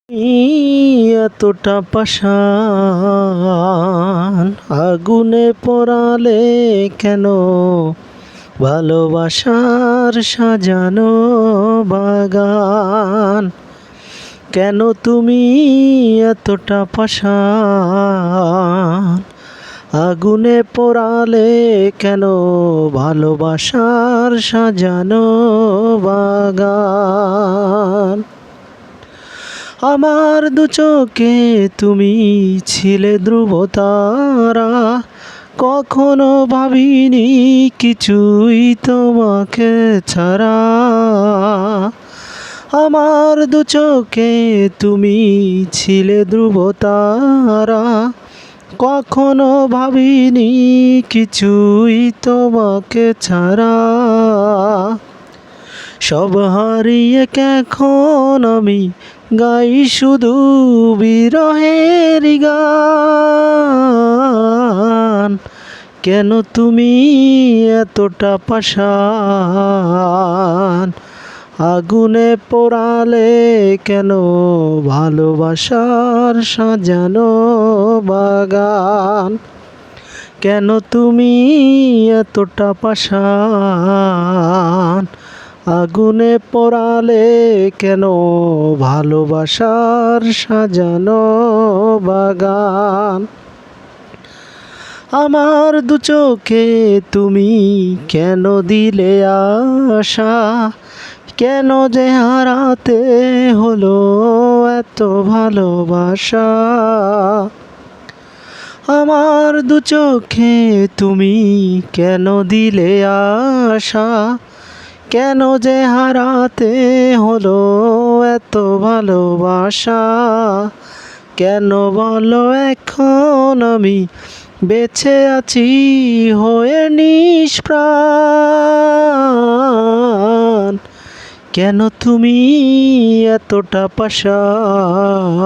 এতটা পাষাণ আগুনে পোড়ালে কেন ভালোবাসার সাজানো বাগান। কেন তুমি এতটা পাষাণ আগুনে পোড়ালে কেন ভালোবাসার সাজানো বাগান। আমার দু চোখে তুমি ছিলে ধ্রুবতারা, কখনো ভাবিনি কিছুই তোমাকে ছাড়া। আমার দু চোখে তুমি ছিলে ধ্রুবতারা, কখনো ভাবিনি কিছুই তোমাকে ছাড়া। সব হারিয়ে এখন আমি গাই শুধু বিরহের গান। কেন তুমি এতটা পাষাণ আগুনে পোড়ালে কেন ভালোবাসার সাজানো বাগান। কেন তুমি এতটা পাষাণ আগুনে পোড়ালে কেন ভালোবাসার সাজানো বাগান। আমার দু চোখে তুমি কেন দিলে আশা, কেন যে হারাতে হলো এত ভালোবাসা। আমার দু চোখে তুমি কেন দিলে আশা, কেন যে হারাতে হলো এত ভালোবাসা। কেন বলো এখন আমি বেঁচে আছি হয়ে নিষ্প্রাণ। কেন তুমি এতটা পাষাণ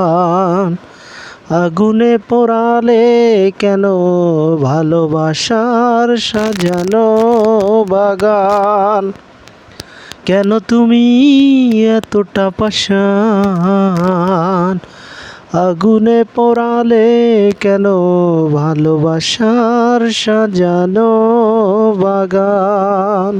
আগুনে পোড়ালে কেন ভালোবাসার সাজানো বাগান। কেন তুমি এতটা পাষাণ আগুনে পোড়ালে কেন ভালোবাসার সাজানো বাগান।